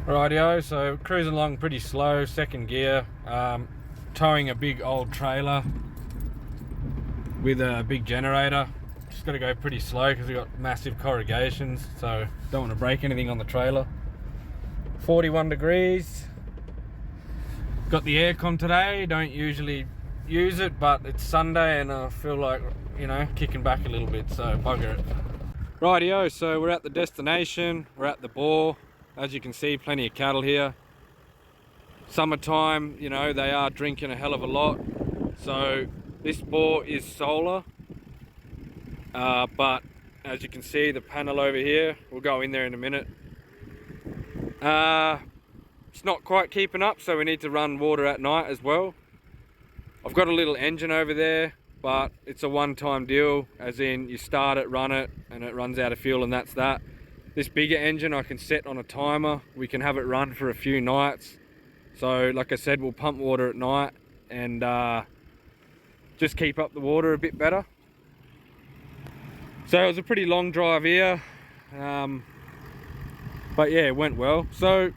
Rightio, so cruising along pretty slow, second gear, towing a big old trailer with a big generator. Just got to go pretty slow because we've got massive corrugations, so don't want to break anything on the trailer. 41 degrees. Got the aircon today, don't usually use it, but it's Sunday and I feel like, you know, kicking back a little bit, so bugger it. Rightio, so we're at the destination, we're at the bore. As you can see, plenty of cattle here. Summertime, you know, they are drinking a hell of a lot. So this bore is solar, but as you can see, the panel over here, we'll go in there in a minute. It's not quite keeping up, so we need to run water at night as well. I've got a little engine over there, but it's a one-time deal, as in you start it, run it, and it runs out of fuel, and that's that. This bigger engine I can set on a timer. We can have it run for a few nights. So like I said, we'll pump water at night and just keep up the water a bit better. So it was a pretty long drive here, but yeah, it went well. So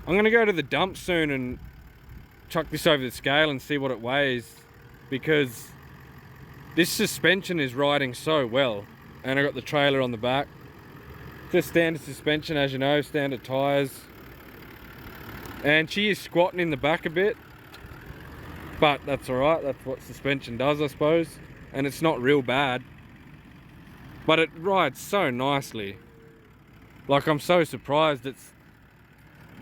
I'm gonna go to the dump soon and chuck this over the scale and see what it weighs, because this suspension is riding so well. And I got the trailer on the back. Just standard suspension, as you know, standard tires. And she is squatting in the back a bit, but that's all right. That's what suspension does, I suppose. And it's not real bad, but it rides so nicely. Like, I'm so surprised. It's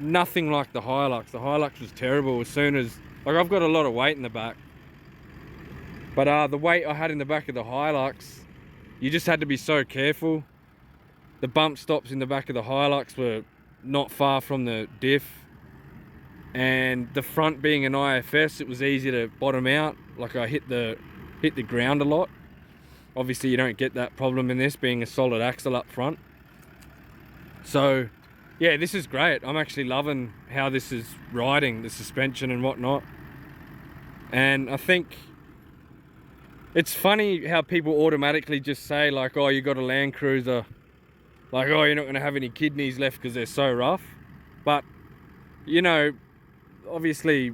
nothing like the Hilux. The Hilux was terrible as soon as, like, I've got a lot of weight in the back, but the weight I had in the back of the Hilux, you just had to be so careful. The bump stops in the back of the Hilux were not far from the diff, and the front being an IFS, it was easy to bottom out. Like, I hit the ground a lot. Obviously you don't get that problem in this, being a solid axle up front. So yeah, this is great. I'm actually loving how this is riding, the suspension and whatnot. And I think it's funny how people automatically just say, like, oh, you got a LandCruiser, like, oh, you're not going to have any kidneys left because they're so rough. But, you know, obviously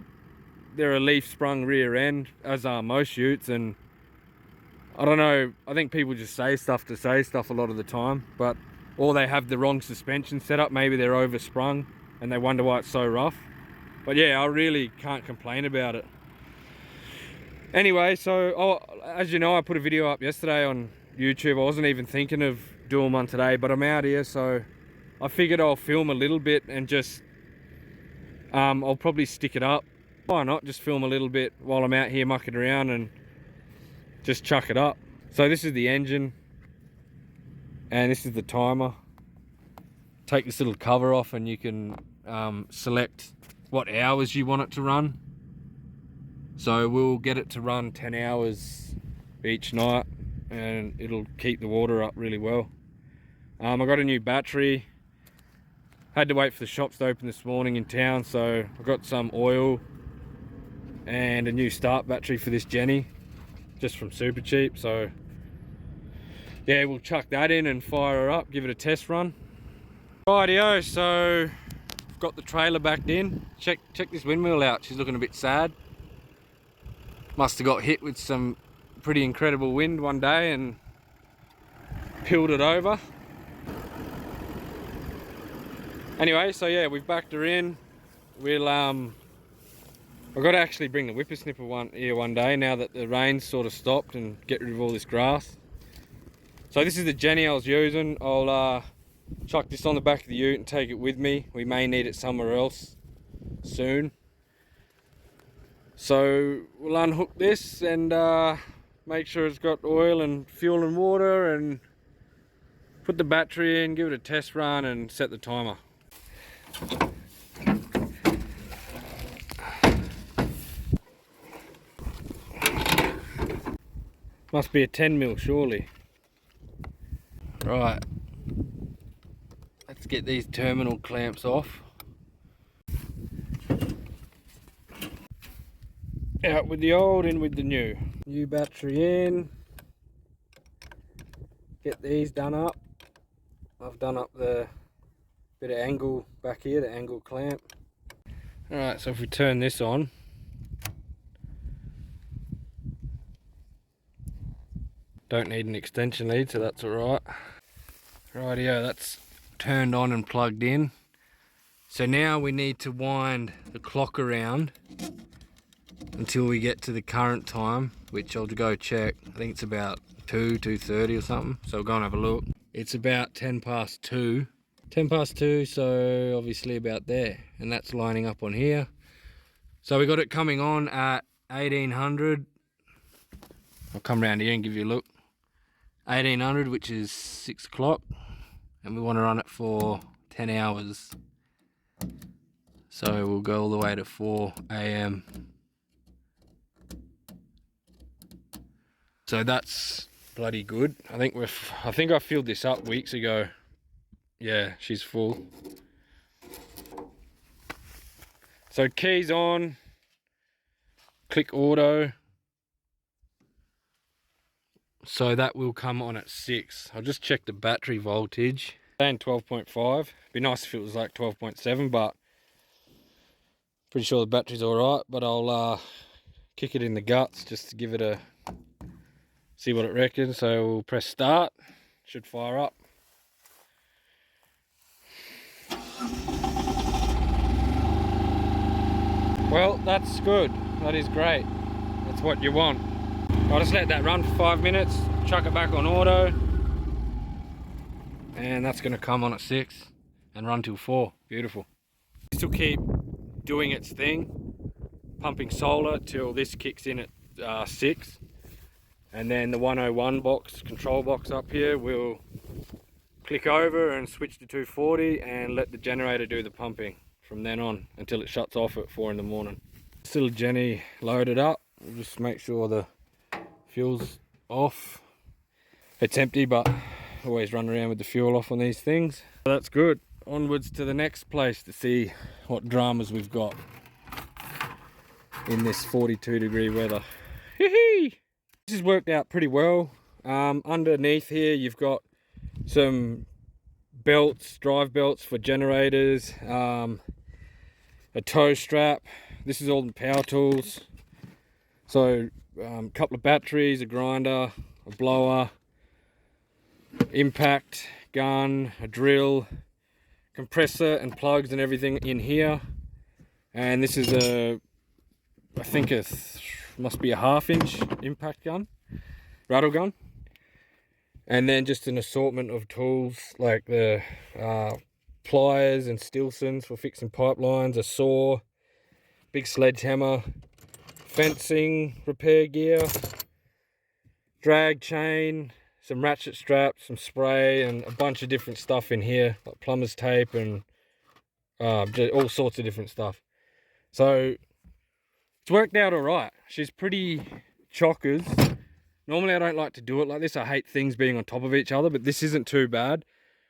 they're a leaf sprung rear end, as are most utes, and I don't know, I think people just say stuff to say stuff a lot of the time, but or they have the wrong suspension setup. Maybe they're oversprung and they wonder why it's so rough. But yeah, I really can't complain about it. Anyway, so as you know, I put a video up yesterday on YouTube. I wasn't even thinking of doing one today, but I'm out here, so I figured I'll film a little bit and just I'll probably stick it up. Why not just film a little bit while I'm out here mucking around and just chuck it up. So this is the engine and this is the timer. Take this little cover off and you can select what hours you want it to run. So we'll get it to run 10 hours each night and it'll keep the water up really well. I got a new battery. Had to wait for the shops to open this morning in town, so I got some oil and a new start battery for this Jenny, just from Super Cheap. So yeah, we'll chuck that in and fire her up, give it a test run. Rightio, so I've got the trailer backed in. Check this windmill out, she's looking a bit sad. Must have got hit with some pretty incredible wind one day and peeled it over. Anyway, so yeah, we've backed her in. We'll I've got to actually bring the whippersnipper here one day now that the rain's sort of stopped, and get rid of all this grass. So this is the Jenny I was using. I'll chuck this on the back of the ute and take it with me. We may need it somewhere else soon. So we'll unhook this and make sure it's got oil and fuel and water, and put the battery in, give it a test run and set the timer. Must be a 10mm surely. Right, let's get these terminal clamps off. Out with the old, in with the new. New battery in. Get these done up. I've done up the Bit of angle back here, the angle clamp. Alright, so if we turn this on, don't need an extension lead, so that's alright. Rightio, that's turned on and plugged in. So now we need to wind the clock around until we get to the current time, which I'll go check. I think it's about 2:30 or something, so we'll go and have a look. It's about 10 past 2. 10 past 2, so obviously about there, and that's lining up on here. So we got it coming on at 1800. I'll come around here and give you a look. 1800, which is 6 o'clock, and we want to run it for 10 hours. So we'll go all the way to 4 AM. So that's bloody good. I think I filled this up weeks ago. Yeah, she's full. So keys on, click auto. So that will come on at 6. I'll just check the battery voltage. Saying 12.5. Be nice if it was like 12.7, but pretty sure the battery's alright. But I'll kick it in the guts just to give it a see what it reckons. So we'll press start. Should fire up. Well, that's good. That is great. That's what you want. I'll just let that run for 5 minutes, chuck it back on auto, and that's going to come on at 6 and run till 4. Beautiful. This will keep doing its thing, pumping solar till this kicks in at 6, and then the 101 box, control box up here, will click over and switch to 240 and let the generator do the pumping from then on until it shuts off at 4 in the morning. Still Jenny loaded up. We'll just make sure the fuel's off. It's empty, but always run around with the fuel off on these things. So that's good. Onwards to the next place to see what dramas we've got in this 42-degree weather. This has worked out pretty well. Underneath here you've got some belts, drive belts for generators, a tow strap. This is all the power tools. So a couple of batteries, a grinder, a blower, impact gun, a drill, compressor and plugs and everything in here. And this is I think must be a 1/2 inch impact gun, rattle gun. And then just an assortment of tools like the pliers and Stilsons for fixing pipelines, a saw, big sledgehammer, fencing repair gear, drag chain, some ratchet straps, some spray, and a bunch of different stuff in here, like plumber's tape and all sorts of different stuff. So it's worked out all right. She's pretty chockers. Normally I don't like to do it like this. I hate things being on top of each other, but this isn't too bad.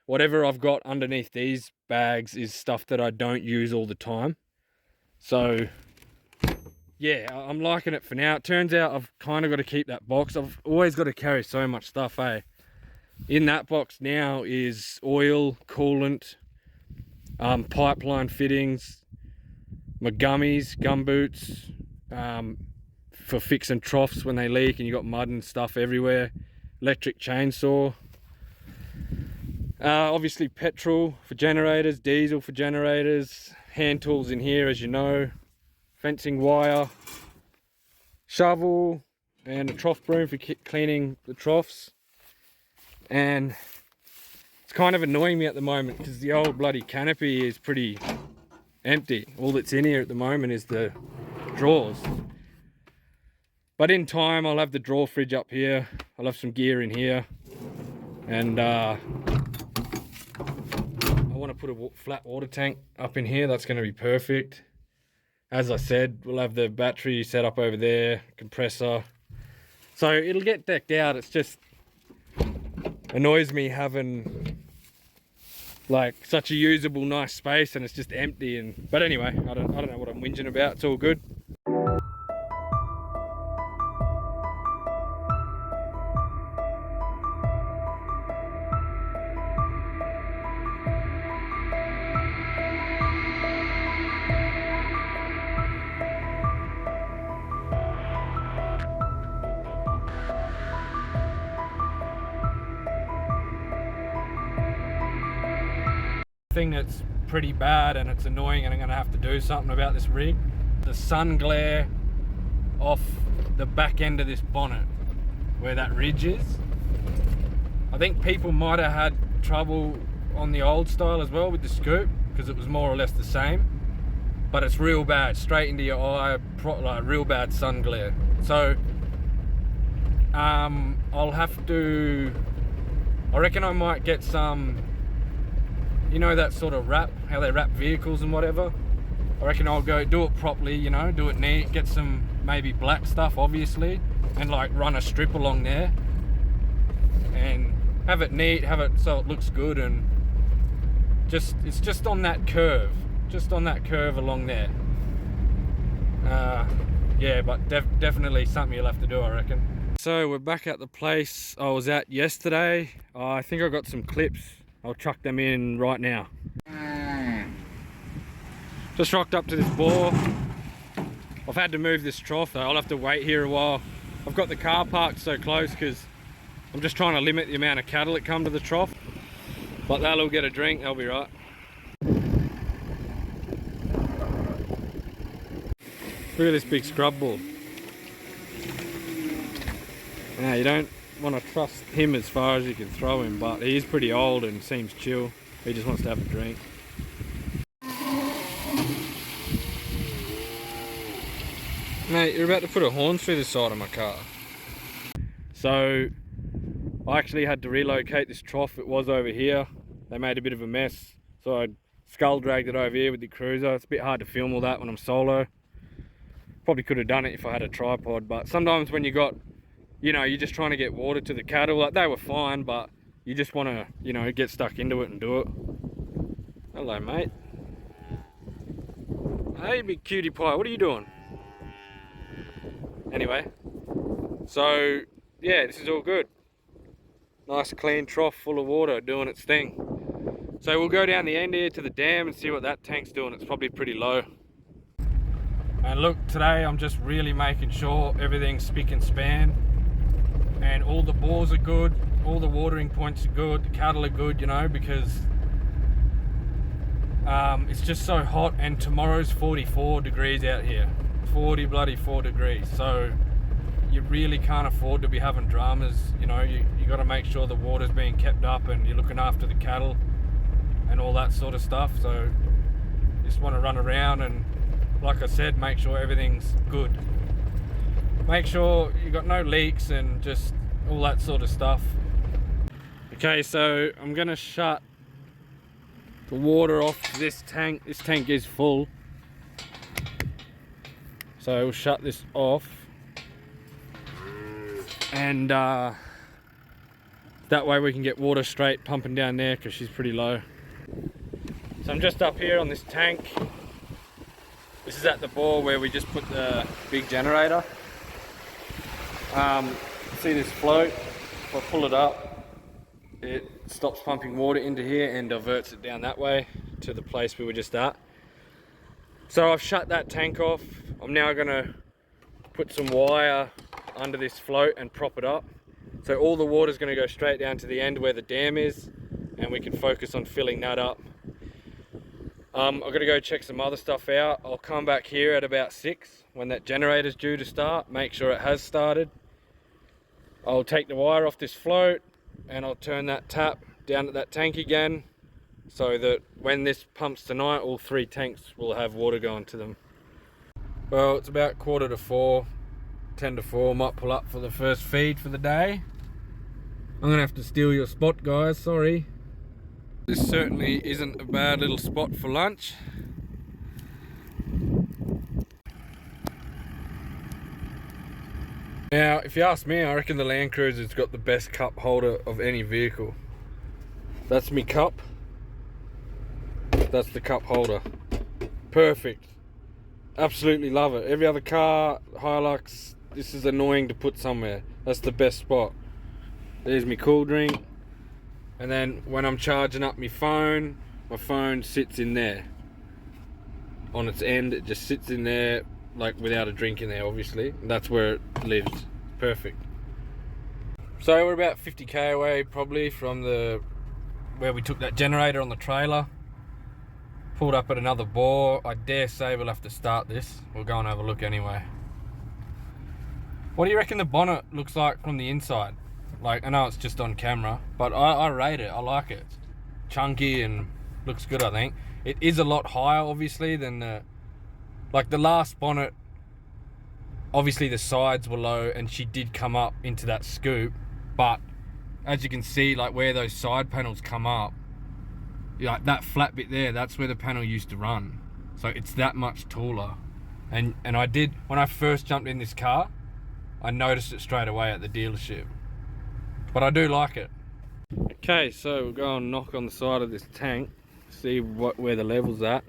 Whatever I've got underneath these bags is stuff that I don't use all the time. So yeah, I'm liking it for now. It turns out I've kind of got to keep that box. I've always got to carry so much stuff, eh? In that box now is oil, coolant, pipeline fittings, my gummies, gum boots, for fixing troughs when they leak and you got mud and stuff everywhere, electric chainsaw, obviously petrol for generators, diesel for generators, hand tools in here as you know, fencing wire, shovel, and a trough broom for cleaning the troughs. And it's kind of annoying me at the moment because the old bloody canopy is pretty empty. All that's in here at the moment is the drawers. But in time I'll have the drawer fridge up here, I'll have some gear in here, and I want to put a flat water tank up in here. That's going to be perfect. As I said, we'll have the battery set up over there, compressor. So it'll get decked out. It's just annoys me having like such a usable nice space and it's just empty. But anyway, I don't know what I'm whinging about. It's all good. Thing that's pretty bad and it's annoying, and I'm gonna have to do something about this rig. The sun glare off the back end of this bonnet, where that ridge is. I think people might have had trouble on the old style as well with the scoop, because it was more or less the same, but it's real bad, straight into your eye, like real bad sun glare. So I'll have to, I reckon I might get some, you know, that sort of wrap, how they wrap vehicles and whatever. I reckon I'll go do it properly, you know, do it neat, get some maybe black stuff obviously, and like run a strip along there and have it neat, have it so it looks good, and just, it's just on that curve, along there. Yeah, but definitely something you'll have to do, I reckon. So we're back at the place I was at yesterday. I think I got some clips. I'll chuck them in right now. Just rocked up to this bore. I've had to move this trough though. I'll have to wait here a while. I've got the car parked so close because I'm just trying to limit the amount of cattle that come to the trough. But they'll all get a drink, they'll be right. Look at this big scrub bull. Now you don't want to trust him as far as you can throw him, but he is pretty old and seems chill. He just wants to have a drink. Mate, you're about to put a horn through the side of my car. So I actually had to relocate this trough. It was over here. They made a bit of a mess, so I skull dragged it over here with the cruiser. It's a bit hard to film all that when I'm solo. Probably could have done it if I had a tripod, but sometimes when you got, you know, you're just trying to get water to the cattle, like they were fine, but you just want to, you know, get stuck into it and do it. Hello, mate. Hey, big cutie pie, what are you doing? Anyway, so yeah, this is all good. Nice clean trough full of water doing its thing. So we'll go down the end here to the dam and see what that tank's doing. It's probably pretty low. And look, today I'm just really making sure everything's spick and span, and all the bores are good, all the watering points are good, the cattle are good, you know, because it's just so hot, and tomorrow's 44 degrees out here. 4 degrees, so you really can't afford to be having dramas. You know, you got to make sure the water's being kept up and you're looking after the cattle and all that sort of stuff. So you just want to run around and, like I said, make sure everything's good. Make sure you got no leaks and just all that sort of stuff. Okay, so I'm gonna shut the water off this tank. This tank is full, so we'll shut this off, and that way we can get water straight pumping down there because she's pretty low. So I'm just up here on this tank. This is at the bore where we just put the big generator. See this float? If I pull it up, it stops pumping water into here and diverts it down that way to the place we were just at. So I've shut that tank off. I'm now gonna put some wire under this float and prop it up. So all the water's gonna go straight down to the end where the dam is, and we can focus on filling that up. I've got to go check some other stuff out. I'll come back here at about 6 when that generator's due to start, make sure it has started. I'll take the wire off this float and I'll turn that tap down at that tank again, so that when this pumps tonight, all 3 tanks will have water going to them. Well, it's about 3:45, 10 to 4, might pull up for the first feed for the day. I'm gonna have to steal your spot, guys, sorry. This certainly isn't a bad little spot for lunch. Now, if you ask me, I reckon the LandCruiser's got the best cup holder of any vehicle. That's me cup. That's the cup holder. Perfect. Absolutely love it. Every other car, Hilux, this is annoying to put somewhere. That's the best spot. There's me cool drink. And then when I'm charging up my phone sits in there. On its end, it just sits in there, like without a drink in there, obviously. And that's where it lives. Perfect. So we're about 50k away probably from where we took that generator on the trailer. Pulled up at another bore. I dare say we'll have to start this. We'll go and have a look anyway. What do you reckon the bonnet looks like from the inside? Like, I know it's just on camera, but I rate it. I like it. It's chunky and looks good, I think. It is a lot higher, obviously, than the last bonnet. Obviously, the sides were low, and she did come up into that scoop. But as you can see, like where those side panels come up, like that flat bit there, that's where the panel used to run. So it's that much taller. And I did, when I first jumped in this car, I noticed it straight away at the dealership. But I do like it. Okay, so we'll go and knock on the side of this tank, see where the level's at.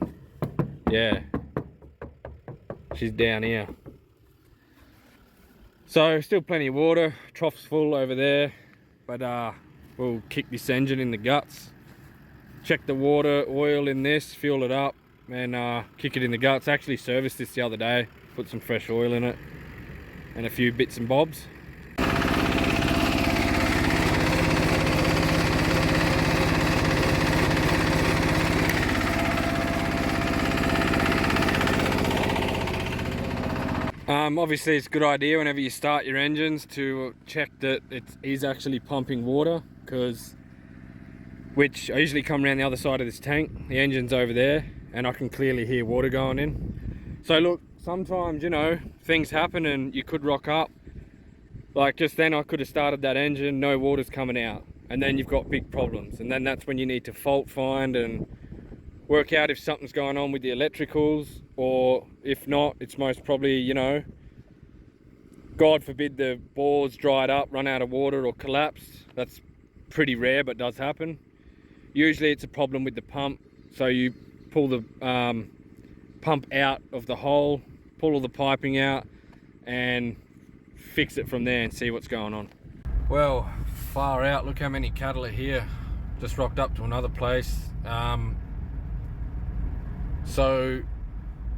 Yeah, she's down here. So still plenty of water, trough's full over there, but we'll kick this engine in the guts. Check the water, oil in this, fuel it up, and kick it in the guts. Actually serviced this the other day, put some fresh oil in it, and a few bits and bobs. Obviously it's a good idea whenever you start your engines to check that it is actually pumping water, which I usually come around the other side of this tank. The engine's over there and I can clearly hear water going in. So look, sometimes, you know, things happen and you could rock up. Like just then I could have started that engine, no water's coming out, and then you've got big problems, and then that's when you need to fault find and work out if something's going on with the electricals, or if not, it's most probably, you know, God forbid the bore's dried up, run out of water or collapsed. That's pretty rare, but does happen. Usually it's a problem with the pump, so you pull the pump out of the hole, pull all the piping out and fix it from there and see what's going on. Well, far out, look how many cattle are here. Just rocked up to another place. So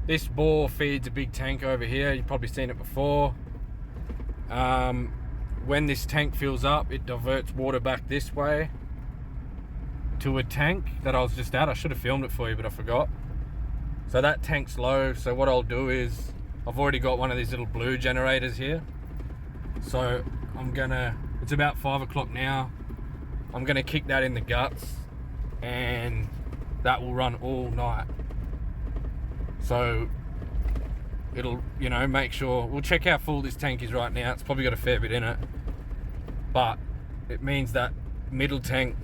this bore feeds a big tank over here. You've probably seen it before. When this tank fills up, it diverts water back this way to a tank that I was just at. I should have filmed it for you, but I forgot. So that tank's low. So what I'll do is, I've already got one of these little blue generators here. So it's about 5 o'clock now. I'm gonna kick that in the guts and that will run all night. So it'll, you know, make sure, we'll check how full this tank is right now. It's probably got a fair bit in it, but it means that middle tank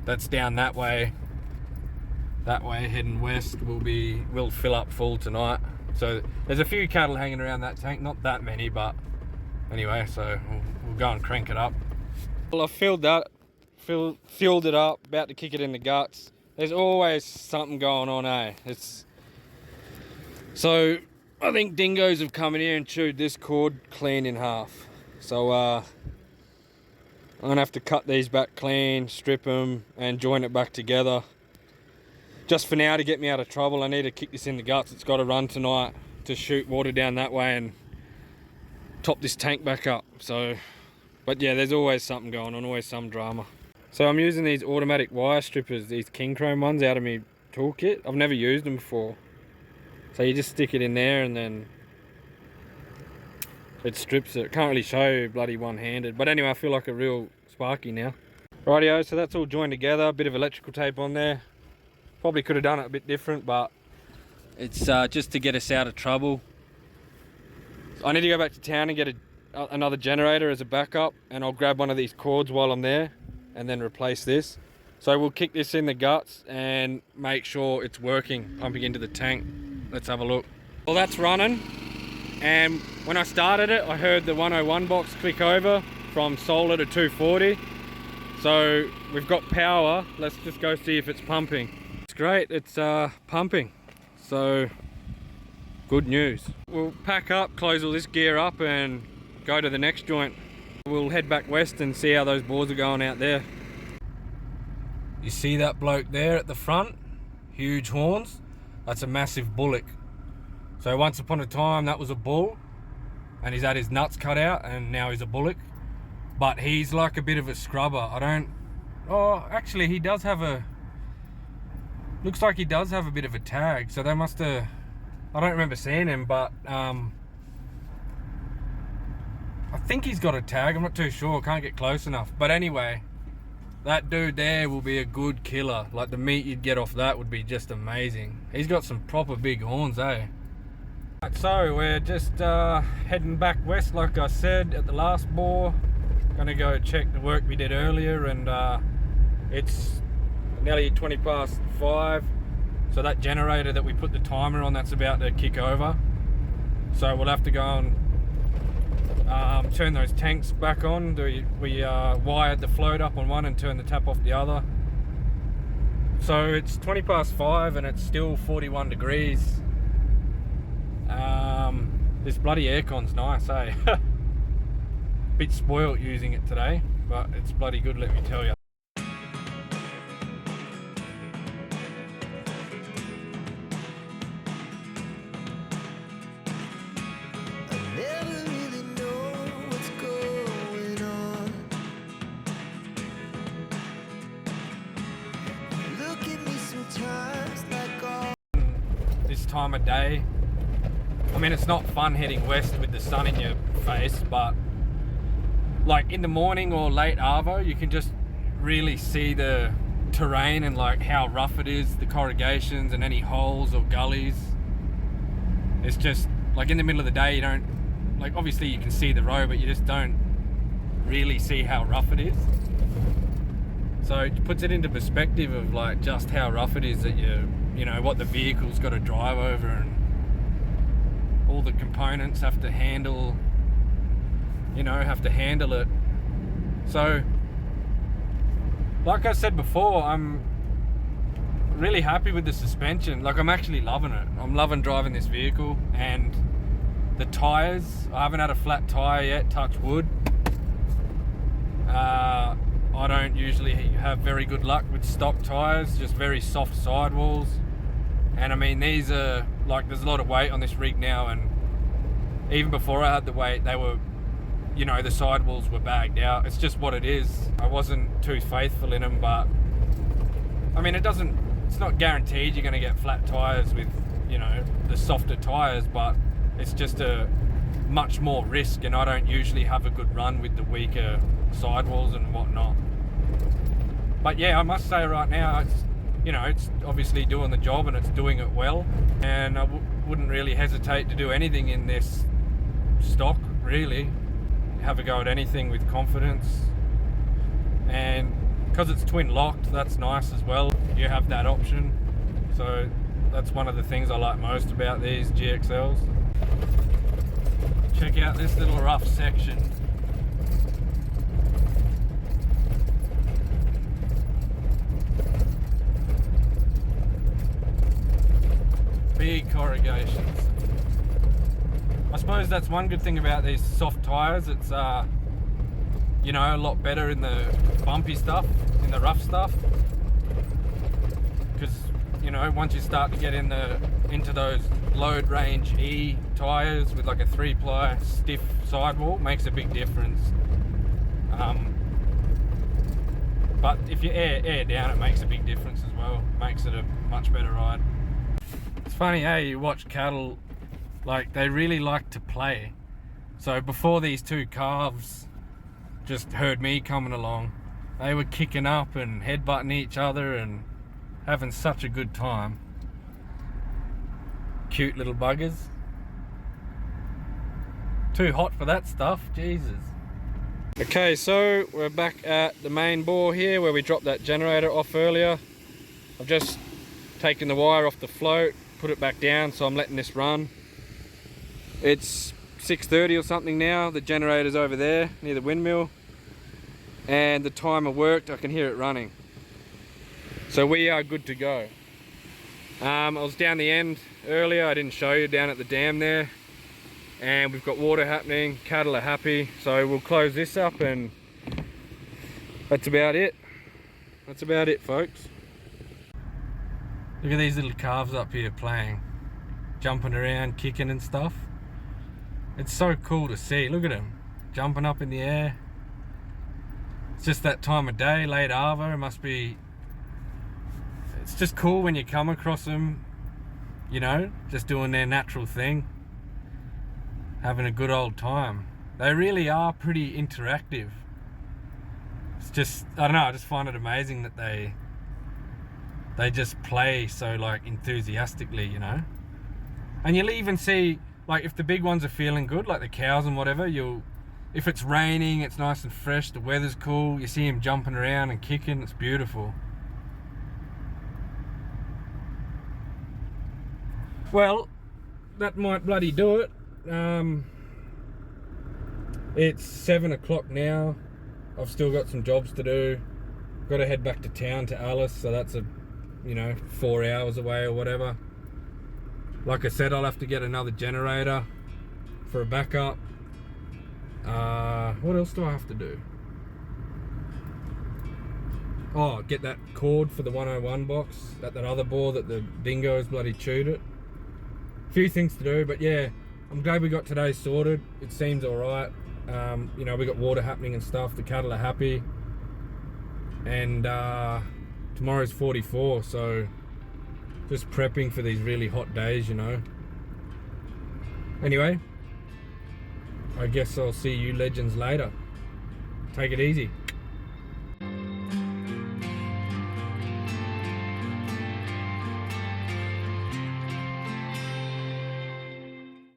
that's down that way heading west will fill up full tonight. So there's a few cattle hanging around that tank, not that many, but anyway, so we'll go and crank it up. Well, I've fueled it up, about to kick it in the guts. There's always something going on, eh? So I think dingoes have come in here and chewed this cord clean in half. So I'm gonna have to cut these back clean, strip them and join it back together. Just for now, to get me out of trouble, I need to kick this in the guts. It's got to run tonight to shoot water down that way and top this tank back up. So, but yeah, there's always something going on, always some drama. So I'm using these automatic wire strippers, these King Chrome ones out of my toolkit. I've never used them before. So you just stick it in there and then it strips it. Can't really show bloody one-handed. But anyway, I feel like a real Sparky now. Rightio, so that's all joined together. A bit of electrical tape on there. Probably could have done it a bit different, but it's just to get us out of trouble. I need to go back to town and get another generator as a backup, and I'll grab one of these cords while I'm there and then replace this. So we'll kick this in the guts and make sure it's working, pumping into the tank. Let's have a look. Well, that's running, and when I started it, I heard the 101 box click over from solar to 240. So we've got power. Let's just go see if it's pumping. It's great, it's pumping. So good news. We'll pack up, close all this gear up and go to the next joint. We'll head back west and see how those bores are going out there. You see that bloke there at the front? Huge horns. That's a massive bullock. So once upon a time that was a bull and he's had his nuts cut out and now he's a bullock. But he's like a bit of a scrubber. Actually he does have Looks like he does have a bit of a tag, so they must have... I don't remember seeing him, but I think he's got a tag. I'm not too sure, can't get close enough. But anyway, that dude there will be a good killer. Like, the meat you'd get off that would be just amazing. He's got some proper big horns, eh? Right, so we're just heading back west, like I said at the last bore. Gonna go check the work we did earlier, and it's nearly 5:20. So that generator that we put the timer on, that's about to kick over. So we'll have to go and turn those tanks back on. We wired the float up on one and turned the tap off the other. So it's 5:20 and it's still 41 degrees. This bloody aircon's nice, eh? Bit spoilt using it today, but it's bloody good, let me tell you. This time of day, I mean, it's not fun heading west with the sun in your face, but like in the morning or late arvo, you can just really see the terrain and like how rough it is, the corrugations and any holes or gullies. It's just like in the middle of the day, you don't, like, obviously you can see the road, but you just don't really see how rough it is. So it puts it into perspective of like just how rough it is that you know, what the vehicle's got to drive over, and all the components have to handle, you know, it. So, like I said before, I'm really happy with the suspension. Like, I'm actually loving it. I'm loving driving this vehicle, and the tires, I haven't had a flat tire yet, touch wood. I don't usually have very good luck with stock tires, just very soft sidewalls. And I mean, these are, like, there's a lot of weight on this rig now, and even before I had the weight, they were, you know, the sidewalls were bagged out. It's just what it is. I wasn't too faithful in them, but I mean, it's not guaranteed you're going to get flat tires with, you know, the softer tires, but it's just a much more risk, and I don't usually have a good run with the weaker sidewalls and whatnot. But yeah, I must say right now, you know, it's obviously doing the job and it's doing it well, and I wouldn't really hesitate to do anything in this stock, really. Have a go at anything with confidence, and because it's twin locked, that's nice as well. You have that option, so that's one of the things I like most about these GXLs. Check out this little rough section. Big corrugations. I suppose that's one good thing about these soft tires. It's you know, a lot better in the bumpy stuff, in the rough stuff, because, you know, once you start to get into those load range E tires with like a 3-ply stiff sidewall, makes a big difference. But if you air down, it makes a big difference as well. Makes it a much better ride. It's funny, hey, you watch cattle, like, they really like to play. So before these two calves just heard me coming along, they were kicking up and headbutting each other and having such a good time. Cute little buggers. Too hot for that stuff, Jesus. Okay, so we're back at the main bore here where we dropped that generator off earlier. I've just taken the wire off the float, put it back down, so I'm letting this run. It's 6:30 or something now. The generator's over there near the windmill, and the timer worked. I can hear it running, so we are good to go. I was down the end earlier, I didn't show you, down at the dam there, and we've got water happening. Cattle are happy, so we'll close this up, and that's about it. That's about it, folks. Look at these little calves up here playing, jumping around, kicking and stuff. It's so cool to see. Look at them jumping up in the air. It's just that time of day, late arvo. It must be it's just cool when you come across them, you know, just doing their natural thing, having a good old time. They really are pretty interactive. It's just, I don't know, I just find it amazing that they just play so like enthusiastically, you know. And you'll even see, like, if the big ones are feeling good, like the cows and whatever, if it's raining, it's nice and fresh, the weather's cool, you see them jumping around and kicking, it's beautiful. Well, that might bloody do it. It's 7 o'clock now. I've still got some jobs to do. Got to head back to town to Alice, so that's 4 hours away or whatever. Like I said, I'll have to get another generator for a backup. What else do I have to do? Oh, get that cord for the 101 box, that other bore that the dingoes bloody chewed it. Few things to do, but yeah, I'm glad we got today sorted. It seems alright. We got water happening and stuff. The cattle are happy. And tomorrow's 44, so just prepping for these really hot days, you know. Anyway, I guess I'll see you legends later. Take it easy.